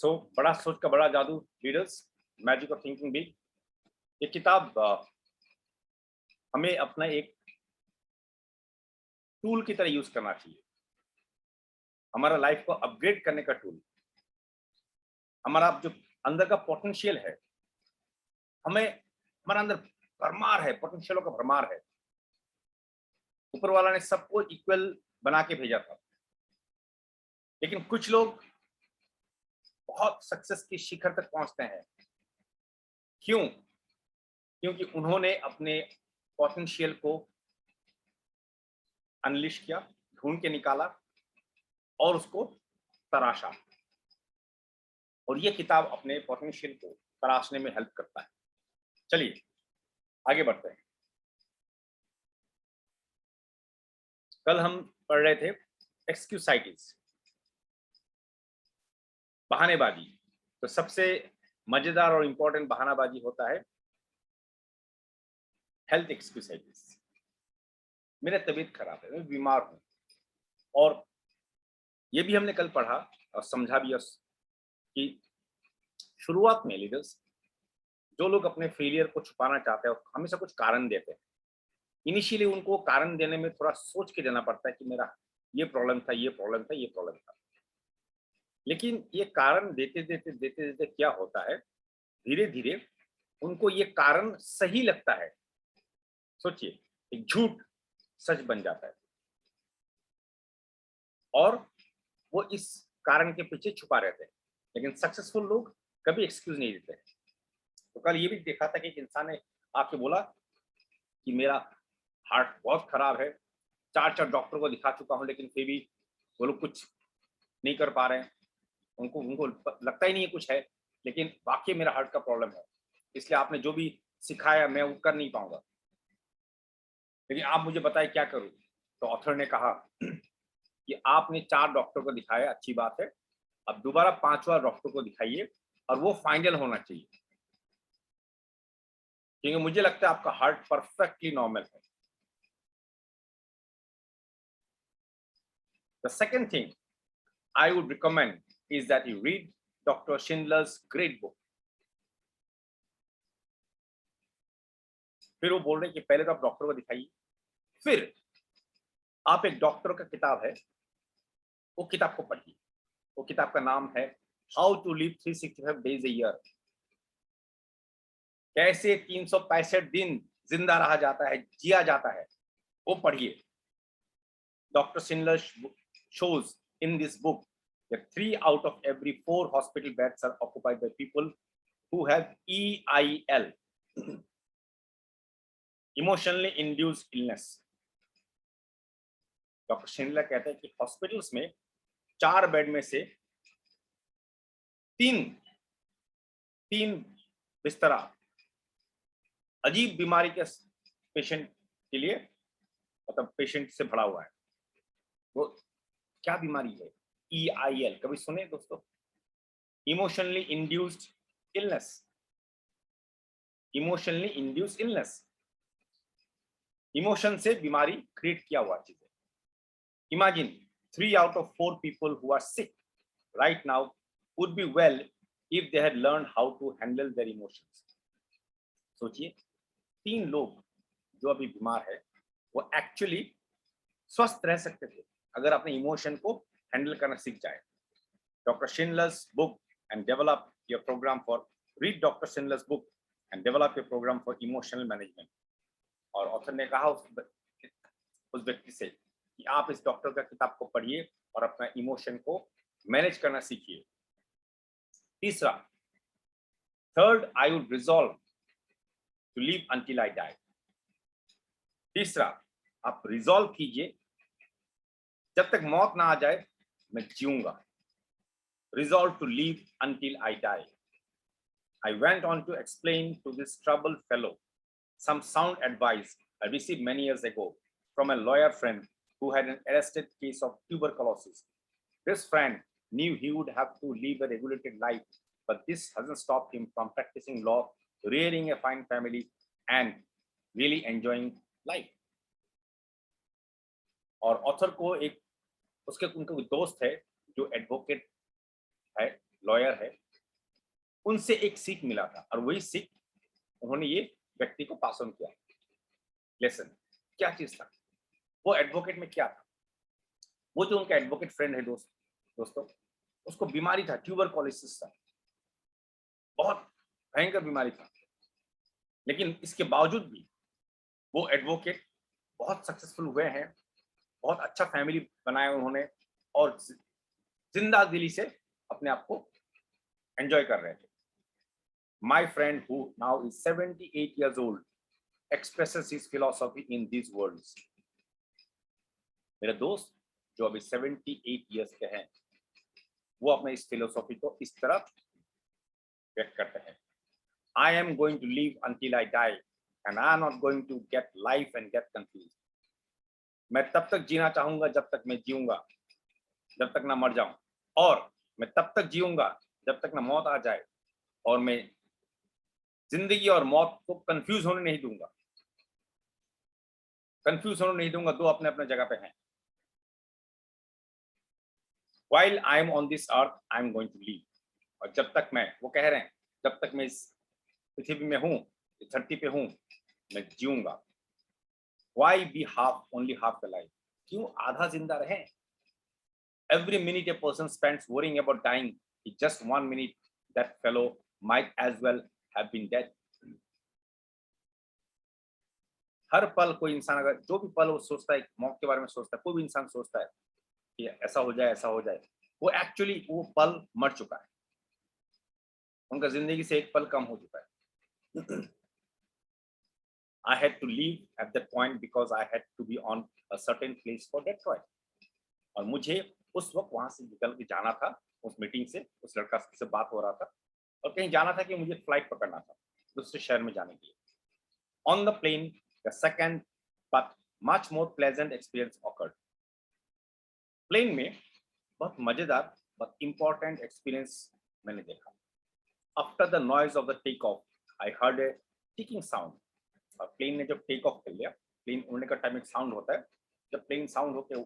बड़ा सोच का बड़ा जादू, leaders, magic of thinking big. ये किताब हमें अपना एक टूल की तरह यूज करना चाहिए, हमारा लाइफ को अपग्रेड करने का टूल। हमारा जो अंदर का पोटेंशियल है, हमें हमारा अंदर भरमार है, पोटेंशियलों का भरमार है। ऊपर वाला ने सबको इक्वल बना के भेजा था, लेकिन कुछ लोग बहुत सक्सेस की शिखर तक पहुंचते हैं। क्यों? क्योंकि उन्होंने अपने पोटेंशियल को अनलिश किया, ढूंढ के निकाला और उसको तराशा। और ये किताब अपने पोटेंशियल को तराशने में हेल्प करता है। चलिए आगे बढ़ते हैं। कल हम पढ़ रहे थे एक्सक्यूसाइटिस, बहानेबाजी। तो सबसे मजेदार और इंपॉर्टेंट बहानाबाजी होता है हेल्थ एक्सक्यूसाइटिस। मेरा तबीयत खराब है, मैं बीमार हूं। और ये भी हमने कल पढ़ा और समझा भी कि शुरुआत में लीडर्स, जो लोग अपने फेलियर को छुपाना चाहते हैं हमेशा कुछ कारण देते हैं। इनिशियली उनको कारण देने में थोड़ा सोच के देना पड़ता है कि मेरा ये प्रॉब्लम था, ये प्रॉब्लम था, ये प्रॉब्लम था। लेकिन ये कारण देते देते देते देते क्या होता है, धीरे धीरे उनको ये कारण सही लगता है। सोचिए, एक झूठ सच बन जाता है और वो इस कारण के पीछे छुपा रहते हैं। लेकिन सक्सेसफुल लोग कभी एक्सक्यूज नहीं देते हैं। तो कल ये भी देखा था कि एक इंसान ने आके बोला कि मेरा हार्ट बहुत खराब है, 4 डॉक्टर को दिखा चुका हूं, लेकिन फिर भी वो लोग कुछ नहीं कर पा रहे हैं। उनको उनको लगता ही नहीं है कुछ है, लेकिन वाकई मेरा हार्ट का प्रॉब्लम है, इसलिए आपने जो भी सिखाया मैं वो कर नहीं पाऊंगा, लेकिन आप मुझे बताएं क्या करूं। तो ऑथर ने कहा कि आपने 4 डॉक्टर को दिखाया, अच्छी बात है, अब दोबारा 5वां डॉक्टर को दिखाइए और वो फाइनल होना चाहिए, क्योंकि मुझे लगता है आपका हार्ट परफेक्टली नॉर्मल है। The second thing I would recommend is that you read Dr. Schindler's great book. फिर वो बोल रहे कि पहले तो आप डॉक्टर को दिखाइए, फिर आप एक डॉक्टर का किताब है, वो किताब को पढ़िए। वो किताब का नाम है how to live 365 days a year. कैसे 365 दिन जिंदा रहा जाता है, जिया जाता है, वो पढ़िए। Doctor Schindler shows in this book that 3 out of every 4 hospital beds are occupied by people who have EIL, emotionally induced illness. Doctor Schindler कहते हैं कि हॉस्पिटल्स में 4 बेड में से 3 बिस्तरा अजीब बीमारी के पेशेंट के लिए, मतलब पेशेंट से भरा हुआ है। वो क्या बीमारी है? EIL, कभी सुने दोस्तों? Emotionally induced illness. Emotionally induced illness, emotion से बीमारी क्रिएट किया हुआ चीज है। Imagine 3 out of 4 people who are sick right now would be well if they had learned how to handle their emotions. सोचिए, 3 लोग जो अभी बीमार है वो एक्चुअली स्वस्थ रह सकते थे अगर अपने इमोशन को हैंडल करना सीख जाए। Doctor Schindler's book and develop your program for read doctor Schindler's book and develop your program for emotional management. और ऑथर ने कहा उस व्यक्ति से कि आप इस डॉक्टर का किताब को पढ़िए और अपना इमोशन को मैनेज करना सीखिए। तीसरा, third, I would resolve to live until I die. तीसरा, आप रिजॉल्व कीजिए जब तक मौत ना आ जाए मैं जीऊंगा। Resolve to live until I die. I went on to explain to this troubled fellow some sound advice I received many years ago from a lawyer friend who had an arrested case of tuberculosis. This friend knew he would have to live a regulated life, but this hasn't stopped him from practicing law, rearing a fine family, and really enjoying life. और author को एक उनका दोस्त है जो advocate है, lawyer है, उनसे एक सीख मिला था और वही सीख उन्होंने ये व्यक्ति को पास ऑन किया। लेसन क्या चीज था, वो एडवोकेट में क्या था, वो जो उनका एडवोकेट फ्रेंड है दोस्तों, उसको बीमारी था, ट्यूबरकुलोसिस था, बहुत भयंकर बीमारी था, लेकिन इसके बावजूद भी वो एडवोकेट बहुत सक्सेसफुल हुए हैं, बहुत अच्छा फैमिली बनाया उन्होंने और जिंदा दिली से अपने आप को एंजॉय कर रहे थे। My friend who now is 78 years old expresses his philosophy in these words. मेरा दोस्त जो अभी 78 years के हैं, वो अपने इस फिलोसॉफी को इस तरह व्यक्त करते हैं। I am going to live until I die and I am not going to get life and get confused. मैं तब तक जीना चाहूंगा जब तक मैं जीऊंगा, जब तक ना मर जाऊं, और मैं तब तक जीऊंगा जब तक ना मौत आ जाए, और मैं जिंदगी और मौत को कंफ्यूज होने नहीं दूंगा। कंफ्यूज होने नहीं दूंगा, दो अपने अपने जगह पे हैं। While I am on this earth, I am going to live. और जब तक मैं, वो कह रहे हैं, जब तक मैं इस पृथ्वी में हूं, इस धरती पे हूं, मैं जीऊंगा। Why be only half alive? क्यों आधा जिंदा रहे? Every minute a person spends worrying about dying is just 1 minute that fellow might as well have been dead. हर पल कोई इंसान, अगर जो भी पल वो सोचता है, मौत के बारे में सोचता है, कोई भी इंसान सोचता है कि ऐसा हो जाए, ऐसा हो जाए, वो एक्चुअली वो पल मर चुका है, उनका जिंदगी से एक पल कम हो चुका है। I had to leave at that point because I had to be on a certain place for Detroit. और मुझे उस वक्त वहां से निकल के जाना था, उस मीटिंग से, उस लड़का से बात हो रहा था और कहीं जाना था कि मुझे फ्लाइट पकड़ना था दूसरे शहर में जाने के लिए। On the plane, the second but much more pleasant experience occurred. Plane में बहुत मजेदार but important experience मैंने देखा। After the noise of the takeoff, I heard a ticking sound. और प्लेन ने जब टेक ऑफ कर लिया, प्लेन उड़ने का टाइम एक साउंड होता है, जब प्लेन साउंड होके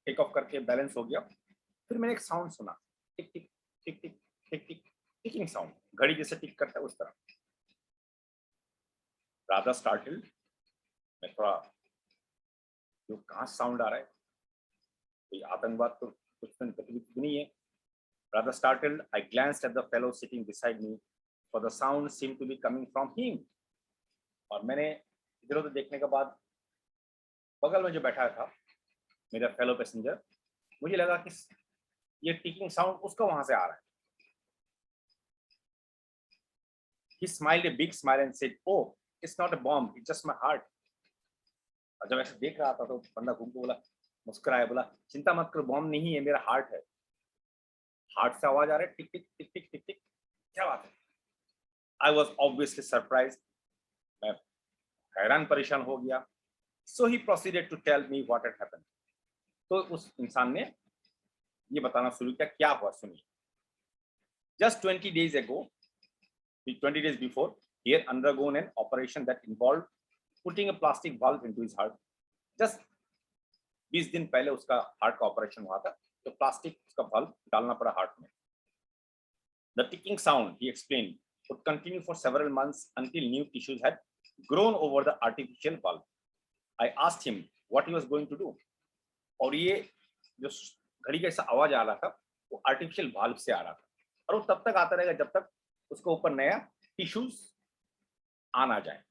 टेक ऑफ करके बैलेंस हो गया, फिर मैंने एक साउंड सुना, टिक टिक टिक टिक टिक टिक, टिकिंग साउंड, घड़ी जैसे टिक करता है उस तरह। रादर स्टार्टल्ड, मैं थोड़ा, जो कहाँ साउंड आ रहा है, कोई आतंकवाद तो कुछ गतिविधि नहीं है। Rather startled, I glanced at the fellow sitting beside me, for the sound seemed to be coming from him. और मैंने इधर उधर देखने के बाद बगल में जो बैठा था मेरा फेलो पैसेंजर, मुझे लगा कि ये टिकिंग साउंड उसका वहां से आ रहा है। He smiled a big smile and said, "Oh, it's not a bomb, it's just my heart." और जब ऐसे देख रहा था तो बंदा घूम के बोला, मुस्कुराया, बोला, चिंता मत करो, बॉम्ब नहीं है, मेरा हार्ट है। हार्ट से आवाज आ रहा है, टिक टिक टिक टिक टिक टिक, क्या बात है? I was obviously surprised. मैं हैरान परेशान हो गया। So he proceeded to tell me what had happened. तो उस इंसान ने ये बताना शुरू किया, क्या हुआ सुनिए। Just 20 days ago, 20 days before, he had undergone an operation that involved putting a plastic valve into his heart. Just 20 दिन पहले उसका हार्ट का ऑपरेशन हुआ था, तो प्लास्टिक का valve डालना पड़ा हार्ट में। The ticking sound, he explained, would continue for several months until new tissues had grown over the artificial valve. I asked him what he was going to do. और ये जो घड़ी का ऐसा आवाज आ रहा था, वो आर्टिफिशियल वाल्व से आ रहा था, और वो तब तक आता रहेगा जब तक उसके ऊपर नया टिश्यूज आ ना जाए।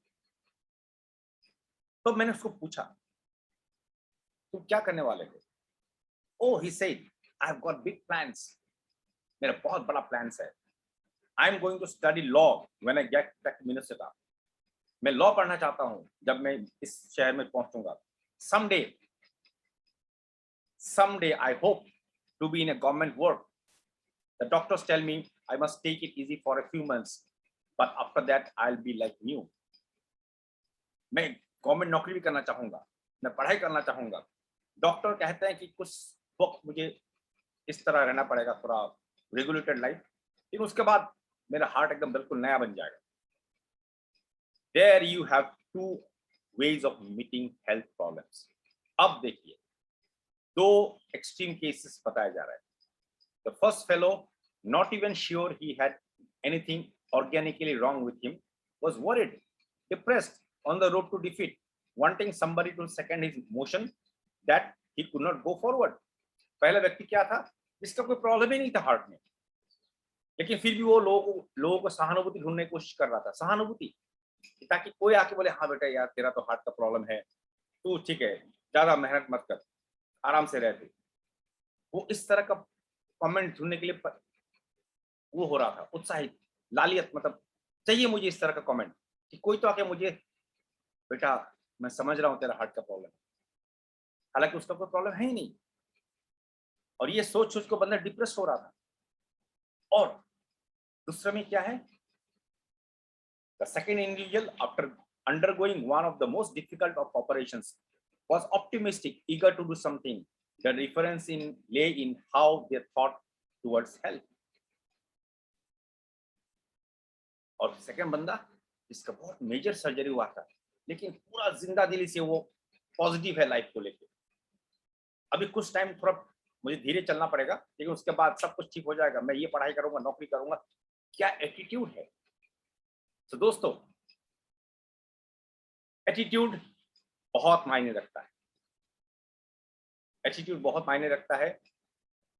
तो मैंने उसको पूछा, तुम क्या करने वाले थे? Oh, he said, I have got big plans. मेरा बहुत बड़ा प्लान्स है। I am going to study law when I get back to Minnesota. मैं लॉ पढ़ना चाहता हूँ जब मैं इस शहर में पहुंचूंगा। Someday I hope to be in a government work. The doctors tell me I must take it easy for a few months, but after that I'll be like new. मैं गवर्नमेंट नौकरी भी करना चाहूंगा, मैं पढ़ाई करना चाहूंगा। डॉक्टर कहते हैं कि कुछ वक्त मुझे इस तरह रहना पड़ेगा, थोड़ा रेगुलेटेड लाइफ, लेकिन उसके बाद मेरा हार्ट एकदम बिल्कुल नया बन जाएगा। There you have two ways of meeting health problems. अब देखिए, दो एक्सट्रीम केसेस बताया जा रहा है। The first fellow not even sure he had anything organically wrong with him, was worried, depressed, on the road to defeat, wanting somebody to second his motion that he could not go forward. पहला व्यक्ति क्या था, जिसका कोई problem ही नहीं था heart में, लेकिन फिर भी वो लोगों को सहानुभूति ढूंढने की कोशिश कर रहा था, सहानुभूति, ताकि कोई आके बोले हाँ बेटा यार तेरा तो हार्ट का प्रॉब्लम है, तू ठीक है, ज्यादा मेहनत मत कर, आराम से रहते। वो इस तरह का कमेंट ढूंढने के लिए वो हो रहा था, उत्साहित, लालियत, मतलब चाहिए मुझे इस तरह का कमेंट कि कोई तो आके मुझे, बेटा मैं समझ रहा हूँ तेरा हार्ट का प्रॉब्लम, हालांकि उसका कोई प्रॉब्लम है ही नहीं। और ये सोच सोच को बंदा डिप्रेस हो रहा था। और दूसरा में क्या है, the second individual after undergoing one of the most difficult of operations was optimistic, eager to do something. The difference lay in how they thought towards health. और सेकंड बंदा जिसका बहुत मेजर सर्जरी हुआ था, लेकिन पूरा जिंदा दिली से वो पॉजिटिव है लाइफ को लेके। अभी कुछ टाइम थोड़ा मुझे धीरे चलना पड़ेगा, लेकिन उसके बाद सब कुछ ठीक हो जाएगा, मैं ये पढ़ाई करूंगा, नौकरी करूंगा। क्या एटीट्यूड है। तो दोस्तों, एटीट्यूड बहुत मायने रखता है, एटीट्यूड बहुत मायने रखता है।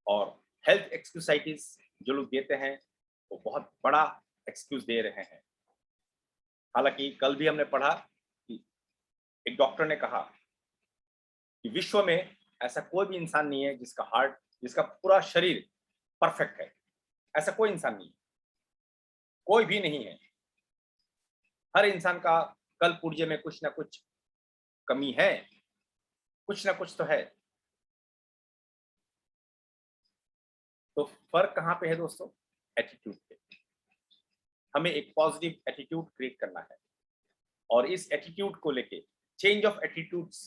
और हेल्थ एक्सक्यूसाइटिस जो लोग देते हैं वो बहुत बड़ा एक्सक्यूज दे रहे हैं। हालांकि कल भी हमने पढ़ा कि एक डॉक्टर ने कहा कि विश्व में ऐसा कोई भी इंसान नहीं है जिसका हार्ट, जिसका पूरा शरीर परफेक्ट है। ऐसा कोई इंसान नहीं है, कोई भी नहीं है। हर इंसान का कल पुर्जे में कुछ ना कुछ कमी है, कुछ ना कुछ तो है। तो फर्क कहाँ पे है दोस्तों, एटीट्यूड पे। हमें एक पॉजिटिव एटीट्यूड क्रिएट करना है और इस एटीट्यूड को लेके चेंज ऑफ एटीट्यूड्स